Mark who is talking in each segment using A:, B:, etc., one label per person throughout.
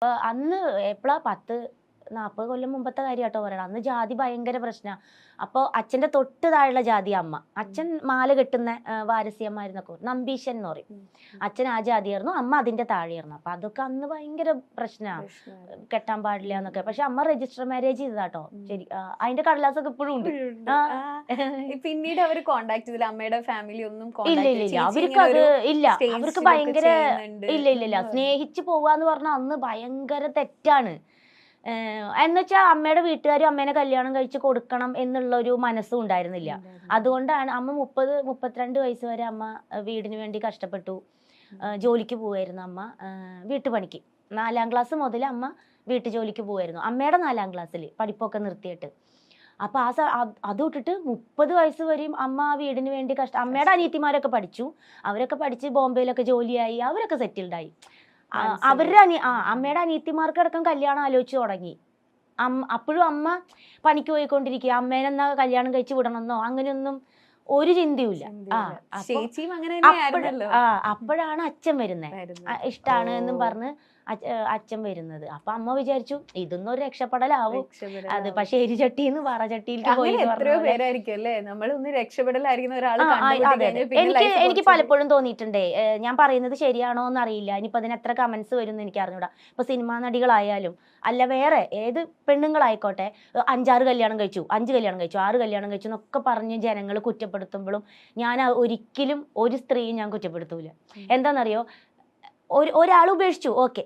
A: അന്ന് എപ്പോഴാ 10-40 കൊല്ലം മുമ്പത്തെ കാര്യമാട്ടോ പറയണം. അന്ന് ജാതി ഭയങ്കര പ്രശ്നമാണ്. അപ്പോൾ അച്ഛൻ്റെ തൊട്ട് താഴെയുള്ള ജാതി അമ്മ. അച്ഛൻ മാല കെട്ടുന്ന വാരസ്യമായിരുന്നൊക്കെ നമ്പീശൻ എന്ന് പറയും. അച്ഛൻ ആ ജാതിയായിരുന്നു, അമ്മ അതിൻ്റെ താഴെയായിരുന്നു. അപ്പം അതൊക്കെ അന്ന് ഭയങ്കര പ്രശ്നമാണ്, കെട്ടാൻ പാടില്ല എന്നൊക്കെ. പക്ഷെ അമ്മ രജിസ്റ്റർ മാരേജ് ചെയ്തതാട്ടോ. ശരി, അതിന്റെ കടലാസൊക്കെ ഇപ്പോഴും ഉണ്ട്.
B: പിന്നീട് അവർ കോണ്ടാക്ട് ചെയ്തില്ല, അമ്മയുടെ ഫാമിലി ഒന്നും?
A: ഇല്ല, അവർക്ക് അത് ഇല്ല. അവർക്ക് ഭയങ്കര ഇല്ല സ്നേഹിച്ചു പോവാന്ന് പറഞ്ഞാൽ അന്ന് ഭയങ്കര തെറ്റാണ്. എന്നുവെച്ചാൽ അമ്മയുടെ വീട്ടുകാരും അമ്മേനെ കല്യാണം കഴിച്ച് കൊടുക്കണം എന്നുള്ള ഒരു മനസ്സും ഉണ്ടായിരുന്നില്ല. അതുകൊണ്ടാണ് അമ്മ 30-32 വയസ്സ് വരെ അമ്മ വീടിന് വേണ്ടി കഷ്ടപ്പെട്ടു. ജോലിക്ക് പോവായിരുന്നു അമ്മ, വീട്ടുപണിക്ക്. 4ാം ക്ലാസ് മുതൽ അമ്മ വീട്ടു ജോലിക്ക് പോവായിരുന്നു. അമ്മയുടെ 4ാം ക്ലാസ്സിൽ പഠിപ്പൊക്കെ നിർത്തിയിട്ട്. അപ്പൊ അത് വിട്ടിട്ട് 30 വയസ്സ് വരെയും അമ്മ വീടിന് വേണ്ടി അമ്മയുടെ അനിയത്തിമാരൊക്കെ പഠിച്ചു. അവരൊക്കെ പഠിച്ച് ബോംബെയിലൊക്കെ ജോലിയായി, അവരൊക്കെ സെറ്റിൽഡായി. അവരുടെ അമ്മയുടെ അനിയത്തിമാർക്കടക്കം കല്യാണം ആലോചിച്ച് തുടങ്ങി. അപ്പോഴും അമ്മ പണിക്ക് പോയിക്കൊണ്ടിരിക്കുക. അമ്മേനെന്നാ കല്യാണം കഴിച്ചു വിടണമെന്നോ അങ്ങനെയൊന്നും ഒരു ചിന്തയുമില്ല. അപ്പോഴാണ് അച്ഛൻ വരുന്നത്, ഇഷ്ടാണ് എന്നും പറഞ്ഞ് അച്ഛൻ വരുന്നത്. അപ്പൊ അമ്മ വിചാരിച്ചു ഇതൊന്നും ഒരു രക്ഷപ്പെടലാവും. അത് പക്ഷെ എരിചട്ടിന്ന് വറചട്ടിയിലേക്ക് പോയി. എനിക്ക് പലപ്പോഴും തോന്നിയിട്ടുണ്ടേ, ഞാൻ പറയുന്നത് ശരിയാണോ എന്ന് അറിയില്ല. ഇനിയിപ്പോ അതിന് എത്ര കമന്റ്സ് വരും എന്ന് എനിക്ക് അറിഞ്ഞൂടാ. ഇപ്പൊ സിനിമാ നടികളായാലും അല്ല വേറെ ഏത് പെണ്ണുങ്ങളായിക്കോട്ടെ, 5-6 കല്യാണം കഴിച്ചു, 5 കല്യാണം കഴിച്ചു, 6 കല്യാണം കഴിച്ചു എന്നൊക്കെ പറഞ്ഞ് ജനങ്ങൾ കുറ്റപ്പെടുത്തുമ്പോഴും ഞാൻ ഒരിക്കലും ഒരു സ്ത്രീയും ഞാൻ കുറ്റപ്പെടുത്തൂല. എന്താണെന്നറിയോ, ഒരാൾ ഉപേക്ഷിച്ചു, ഓക്കെ,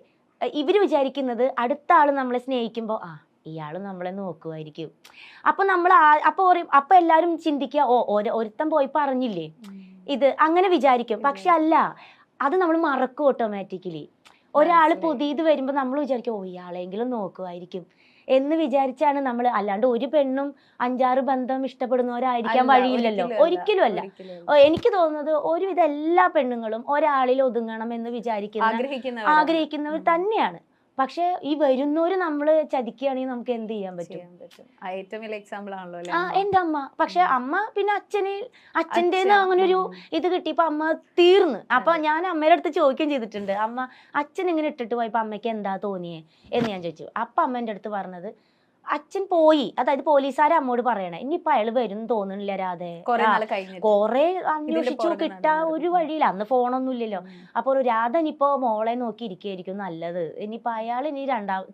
A: ഇവര് വിചാരിക്കുന്നത് അടുത്ത ആള് നമ്മളെ സ്നേഹിക്കുമ്പോൾ ഇയാള് നമ്മളെ നോക്കുമായിരിക്കും. അപ്പൊ നമ്മൾ അപ്പൊ എല്ലാരും ചിന്തിക്കുക, ഒരുത്തൻ പോയി പറഞ്ഞില്ലേ ഇത്, അങ്ങനെ വിചാരിക്കും. പക്ഷെ അല്ല, അത് നമ്മൾ മറക്കും ഓട്ടോമാറ്റിക്കലി. ഒരാൾ പുതിയത് വരുമ്പോൾ നമ്മൾ വിചാരിക്കും ഇയാളെങ്കിലും നോക്കുമായിരിക്കും എന്ന് വിചാരിച്ചാണ് നമ്മൾ. അല്ലാണ്ട് ഒരു പെണ്ണും 5-6 ബന്ധം ഇഷ്ടപ്പെടുന്നവരായിരിക്കാൻ വഴിയില്ലല്ലോ, ഒരിക്കലും അല്ല. എനിക്ക് തോന്നുന്നത് ഒരുവിധ എല്ലാ പെണ്ണുങ്ങളും ഒരാളിൽ ഒതുങ്ങണം എന്ന് ആഗ്രഹിക്കുന്നവർ തന്നെയാണ്. പക്ഷെ ഈ വരുന്നവര് നമ്മള് ചതിക്കുകയാണെങ്കിൽ നമുക്ക് എന്ത് ചെയ്യാൻ പറ്റും?
B: ഏറ്റവും വലിയ എക്സാമ്പിൾ ആണല്ലോ
A: എന്റെ അമ്മ. പക്ഷെ അമ്മ പിന്നെ അച്ഛൻ്റെ അങ്ങനെ ഒരു ഇത് കിട്ടിയപ്പോ അമ്മ തീർന്ന്. അപ്പൊ ഞാൻ അമ്മയുടെ അടുത്ത് ചോദിക്കുകയും ചെയ്തിട്ടുണ്ട്, അമ്മ അച്ഛൻ ഇങ്ങനെ ഇട്ടിട്ട് പോയപ്പോ അമ്മയ്ക്ക് എന്താ തോന്നിയേ എന്ന് ഞാൻ ചോദിച്ചു. അപ്പൊ അമ്മ എൻ്റെ അടുത്ത് പറഞ്ഞത്, അച്ഛൻ പോയി, അതായത് പോലീസുകാരെ അമ്മോട് പറയണേ ഇനിയിപ്പൊ അയാൾ വരും തോന്നുന്നില്ല രാധേ, കൊറേ അന്വേഷിച്ചു കിട്ടാ ഒരു വഴിയില്ല. അന്ന് ഫോണൊന്നും ഇല്ലല്ലോ. അപ്പൊ രാധ ഇനിയിപ്പോ മോളെ നോക്കി ഇരിക്കുകയായിരിക്കും നല്ലത്, ഇനിയിപ്പോ അയാൾ ഇനി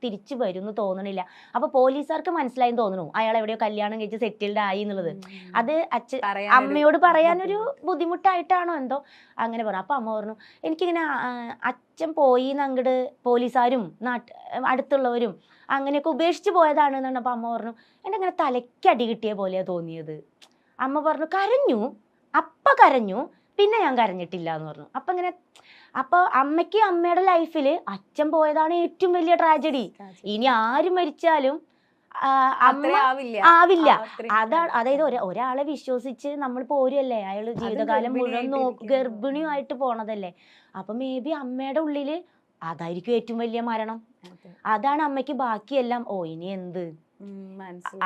A: തിരിച്ചു വരും എന്ന് തോന്നണില്ല. അപ്പൊ പോലീസുകാർക്ക് മനസ്സിലായി തോന്നുന്നു അയാൾ എവിടെയോ കല്യാണം കഴിച്ച് സെറ്റിൽഡ് ആയി എന്നുള്ളത്. അത് അമ്മയോട് പറയാനൊരു ബുദ്ധിമുട്ടായിട്ടാണോ എന്തോ അങ്ങനെ പറഞ്ഞു. അപ്പൊ അമ്മ പറഞ്ഞു, എനിക്കിങ്ങനെ അച്ഛൻ പോയി അങ്ങോട്ട് പോലീസുകാരും അടുത്തുള്ളവരും അങ്ങനെയൊക്കെ ഉപേക്ഷിച്ച് പോയതാണ് എന്നാണ്. അപ്പൊ അമ്മ പറഞ്ഞു, എൻ്റെ അങ്ങനെ തലയ്ക്ക് അടി കിട്ടിയ പോലെയാ തോന്നിയത്. അമ്മ പറഞ്ഞു, കരഞ്ഞു, കരഞ്ഞു, പിന്നെ ഞാൻ കരഞ്ഞിട്ടില്ല എന്ന് പറഞ്ഞു. അപ്പൊ അമ്മയ്ക്ക് അമ്മയുടെ ലൈഫിൽ അച്ഛൻ പോയതാണ് ഏറ്റവും വലിയ ട്രാജഡി. ഇനി ആര് മരിച്ചാലും ആവില്ല. അതാണ്, അതായത് ഒരാളെ വിശ്വസിച്ച് നമ്മൾ പോരല്ലേ, അയാള് ജീവിതകാലം മുഴുവൻ ഗർഭിണിയായിട്ട് പോണതല്ലേ. അപ്പൊ മേ ബി അമ്മയുടെ ഉള്ളില് അതായിരിക്കും ഏറ്റവും വലിയ മരണം. അതാണ് അമ്മയ്ക്ക് ബാക്കിയെല്ലാം ഇനി എന്ത്.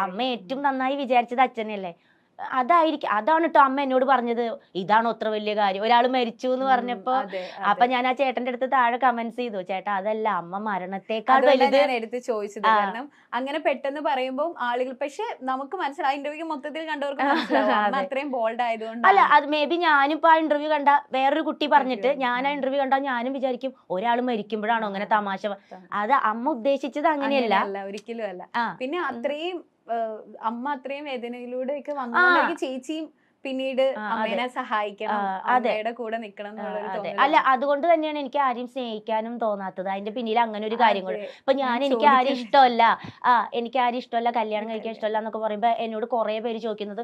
A: അമ്മ ഏറ്റവും നന്നായി വിചാരിച്ചത് അച്ഛനല്ലേ. അതാണ് കേട്ടോ അമ്മ എന്നോട് പറഞ്ഞത്, ഇതാണോ അത്ര വലിയ കാര്യം, ഒരാൾ മരിച്ചു എന്ന് പറഞ്ഞപ്പോ. അപ്പൊ ഞാൻ ആ ചേട്ടന്റെ അടുത്ത് താഴെ കമന്റ്സ് ചെയ്തു, ചേട്ടാ അതല്ല, അമ്മ മരണത്തെക്കാൾ വലുത്
B: എടുത്ത് ചോദിച്ചത്. കാരണം അങ്ങനെ പെട്ടെന്ന് പറയുമ്പോൾ ആളുകൾ, പക്ഷെ നമുക്ക് മനസ്സിലായി, ഇന്റർവ്യൂ മൊത്തത്തിൽ കണ്ടവർക്ക് അത്രയും ബോൾഡ് ആയതുകൊണ്ട്.
A: അല്ല, അത് മേ ബി ഞാനിപ്പോ ആ ഇന്റർവ്യൂ കണ്ട വേറൊരു കുട്ടി പറഞ്ഞിട്ട് ഞാൻ ആ ഇന്റർവ്യൂ കണ്ടാൽ ഞാനും വിചാരിക്കും ഒരാൾ മരിക്കുമ്പോഴാണോ അങ്ങനെ തമാശ. അത് അമ്മ ഉദ്ദേശിച്ചത് അങ്ങനെയല്ല,
B: ഒരിക്കലും അല്ല. പിന്നെ അത്രയും അമ്മ അത്രയും വേദനയിലൂടെയൊക്കെ വന്നു, ചേച്ചിയും പിന്നീട് അമ്മേനെ സഹായിക്കണം, അമ്മയുടെ കൂടെ നിൽക്കണം എന്നുള്ളത്.
A: അല്ല, അതുകൊണ്ട് തന്നെയാണ് എനിക്ക് ആരെയും സ്നേഹിക്കാനും തോന്നാത്തത്. അതിന്റെ പിന്നിൽ അങ്ങനെ ഒരു കാര്യം കൂടെ. ഇപ്പൊ എനിക്ക് ആരും ഇഷ്ടമല്ല, കല്യാണം കഴിക്കാൻ ഇഷ്ടമല്ല എന്നൊക്കെ പറയുമ്പോ എന്നോട് കുറെ പേര് ചോദിക്കുന്നത്,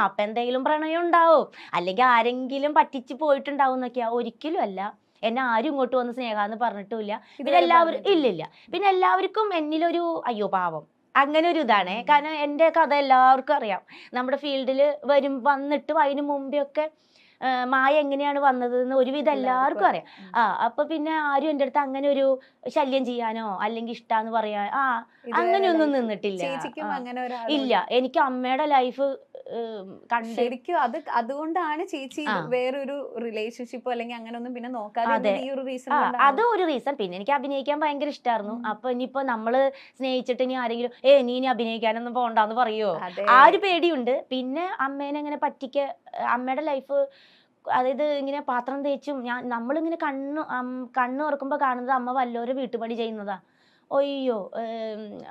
A: അപ്പൊ എന്തെങ്കിലും പ്രണയം ഉണ്ടാവും, അല്ലെങ്കിൽ ആരെങ്കിലും പറ്റിച്ച് പോയിട്ടുണ്ടാവും എന്നൊക്കെയാ. ഒരിക്കലും അല്ല. എന്നെ ആരും ഇങ്ങോട്ട് വന്ന് സ്നേഹാന്ന് പറഞ്ഞിട്ടുമില്ല. പിന്നെ എല്ലാവരും ഇല്ലില്ല. പിന്നെ എല്ലാവർക്കും എന്നിലൊരു അയ്യോ പാവം അങ്ങനെ ഒരു ഇതാണ്. കാരണം എൻ്റെ കഥ എല്ലാവർക്കും അറിയാം. നമ്മുടെ ഫീൽഡിൽ വന്നിട്ട് അതിന് മുമ്പേ ഒക്കെ മായ എങ്ങനെയാണ് വന്നതെന്ന് ഒരുവിധം എല്ലാവർക്കും അറിയാം. അപ്പൊ പിന്നെ ആരും എൻ്റെ അടുത്ത് അങ്ങനെ ഒരു ശല്യം ചെയ്യാനോ അല്ലെങ്കിൽ ഇഷ്ടാന്ന് പറയാൻ അങ്ങനെയൊന്നും നിന്നിട്ടില്ല. ഇല്ല, എനിക്ക് അമ്മയുടെ ലൈഫ് കണ്ട്
B: ശരിക്കും അതുകൊണ്ടാണ് ചേച്ചി വേറൊരു റിലേഷൻഷിപ്പോ അല്ലെങ്കിൽ അങ്ങനെ ഒന്നും പിന്നെ നോക്കാതെ ഈ ഒരു റീസൺ
A: അത് ഒരു റീസൺ. പിന്നെ എനിക്ക് അഭിനയിക്കാൻ ഭയങ്കര ഇഷ്ടമായിരുന്നു. അപ്പൊ ഇനിയിപ്പോ നമ്മള് സ്നേഹിച്ചിട്ട് ഇനി ആരെങ്കിലും നീ ഇനി അഭിനയിക്കാനൊന്നും പോണ്ടെന്ന് പറയോ, ആ ഒരു പേടിയുണ്ട്. പിന്നെ അമ്മേനെ ഇങ്ങനെ അമ്മയുടെ ലൈഫ്, അതായത് ഇങ്ങനെ പാത്രം തേച്ചും നമ്മളിങ്ങനെ കണ്ണ് തുറക്കുമ്പോ കാണുന്നത് അമ്മ വല്ലോരും വീട്ടുപണി ചെയ്യുന്നതാ. ഒയ്യോ,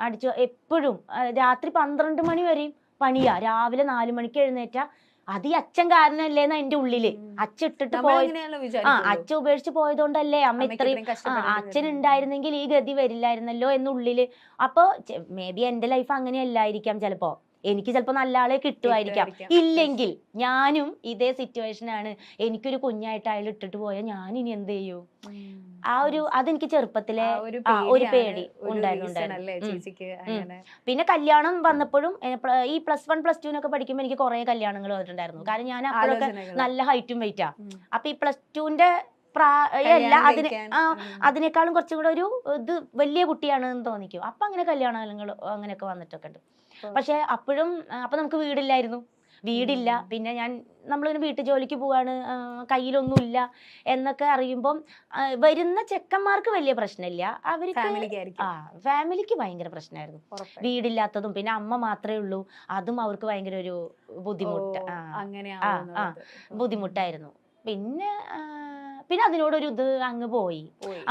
A: അടിച്ചു എപ്പോഴും രാത്രി 12 മണി വരെയും പണിയാ. രാവിലെ 4 മണിക്ക് എഴുന്നേറ്റാ അത് ഈ അച്ഛൻ കാരണല്ലേന്നാ എന്റെ ഉള്ളില്. അച്ഛൻ ഇട്ടിട്ട് അച്ഛൻ ഉപേക്ഷിച്ച് പോയതുകൊണ്ടല്ലേ അമ്മ ഇത്രയും, അച്ഛൻ ഉണ്ടായിരുന്നെങ്കിൽ ഈ ഗതി വരില്ലായിരുന്നല്ലോ എന്നുള്ളില്. അപ്പൊ മേ ബി എന്റെ ലൈഫ് അങ്ങനെ അല്ലായിരിക്കാം, ചിലപ്പോ എനിക്ക് ചിലപ്പോ നല്ല ആളെ കിട്ടുമായിരിക്കാം. ഇല്ലെങ്കിൽ ഞാനും ഇതേ സിറ്റുവേഷനാണ്. എനിക്കൊരു കുഞ്ഞായിട്ട് അയാൾ ഇട്ടിട്ട് പോയാൽ ഞാൻ ഇനി എന്ത് ചെയ്യൂ? അതെനിക്ക് ചെറുപ്പത്തിലെ ഒരു പേടി ഉണ്ടായിരുന്നു. പിന്നെ കല്യാണം വന്നപ്പോഴും ഈ +1 +2 പഠിക്കുമ്പോൾ എനിക്ക് കുറെ കല്യാണങ്ങൾ വന്നിട്ടുണ്ടായിരുന്നു. കാരണം ഞാൻ അപ്പോഴൊക്കെ നല്ല ഹൈറ്റും വെയിറ്റാ. അപ്പൊ ഈ +2ന്റെ അതിനേക്കാളും കുറച്ചും കൂടെ ഒരു വലിയ കുട്ടിയാണെന്ന് തോന്നിക്കും. അപ്പൊ അങ്ങനെ കല്യാണങ്ങൾ അങ്ങനെയൊക്കെ വന്നിട്ടൊക്കെ ഉണ്ട്. പക്ഷെ അപ്പൊ നമുക്ക് വീടില്ല. പിന്നെ നമ്മളിങ്ങനെ വീട്ടു ജോലിക്ക് പോവാണ്, കയ്യിലൊന്നുമില്ല എന്നൊക്കെ അറിയുമ്പം വരുന്ന ചെക്കന്മാർക്ക് വലിയ പ്രശ്നമില്ല. ഫാമിലിക്ക് ഭയങ്കര പ്രശ്നമായിരുന്നു. വീടില്ലാത്തതും പിന്നെ അമ്മ മാത്രമേ ഉള്ളൂ, അതും അവർക്ക് ഭയങ്കര ഒരു ബുദ്ധിമുട്ടായിരുന്നു. പിന്നെ അതിനോടൊരു ഇത് അങ്ങ് പോയി.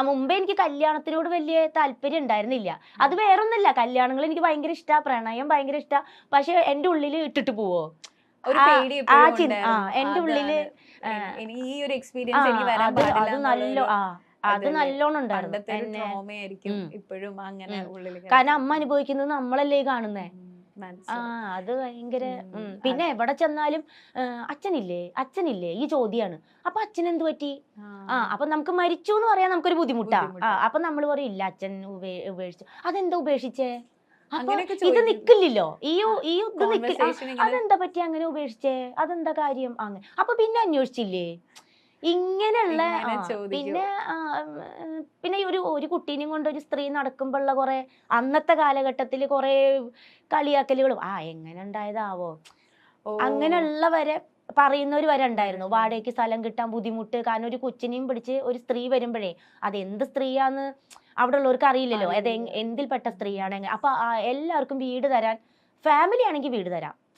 A: മുമ്പേ എനിക്ക് കല്യാണത്തിനോട് വലിയ താല്പര്യം ഉണ്ടായിരുന്നില്ല. അത് വേറൊന്നുമില്ല, കല്യാണങ്ങൾ എനിക്ക് ഭയങ്കര ഇഷ്ടാ, പ്രണയം ഭയങ്കര ഇഷ്ടാ. പക്ഷെ എന്റെ ഉള്ളില് ഇട്ടിട്ട് പോവോ എന്റെ ഉള്ളില് അത് നല്ലോണം ഉണ്ടായിരുന്നു. കാരണം അമ്മ അനുഭവിക്കുന്നത് നമ്മളല്ലേ കാണുന്നേ. അത് ഭയങ്കര. പിന്നെ എവിടെ ചെന്നാലും അച്ഛനില്ലേ ഈ ചോദ്യാണ്. അപ്പൊ അച്ഛൻ എന്ത് പറ്റി? അപ്പൊ നമുക്ക് മരിച്ചു എന്ന് പറയാൻ നമുക്കൊരു ബുദ്ധിമുട്ടാ. അപ്പൊ നമ്മള് പറയും ഇല്ല, അച്ഛൻ ഉപേക്ഷിച്ചു. അതെന്താ ഉപേക്ഷിച്ചേ? അപ്പൊ ഇത് നിക്കില്ലല്ലോ, അതെന്താ പറ്റി അങ്ങനെ ഉപേക്ഷിച്ചേ? അതെന്താ കാര്യം? അങ്ങനെ അപ്പൊ പിന്നെ അന്വേഷിച്ചില്ലേ? ഇങ്ങനെയുള്ള പിന്നെ ഒരു കുട്ടീനെയും കൊണ്ട് ഒരു സ്ത്രീ നടക്കുമ്പോഴുള്ള കുറെ അന്നത്തെ കാലഘട്ടത്തിൽ കുറെ കളിയാക്കലുകളും എങ്ങനെ ഉണ്ടായതാവോ അങ്ങനെയുള്ളവരെ പറയുന്നവര് വരെ ഉണ്ടായിരുന്നു. വാടകയ്ക്ക് സ്ഥലം കിട്ടാൻ ബുദ്ധിമുട്ട്, കാരണം ഒരു കൊച്ചിനെയും പിടിച്ച് ഒരു സ്ത്രീ വരുമ്പോഴേ അത് എന്ത് സ്ത്രീയാന്ന് അവിടെ ഉള്ളവർക്ക് അറിയില്ലല്ലോ, അത് എന്തിൽപ്പെട്ട സ്ത്രീയാണ്. അപ്പൊ എല്ലാവർക്കും വീട് തരാൻ, ഫാമിലി ആണെങ്കിൽ വീട് തരാം,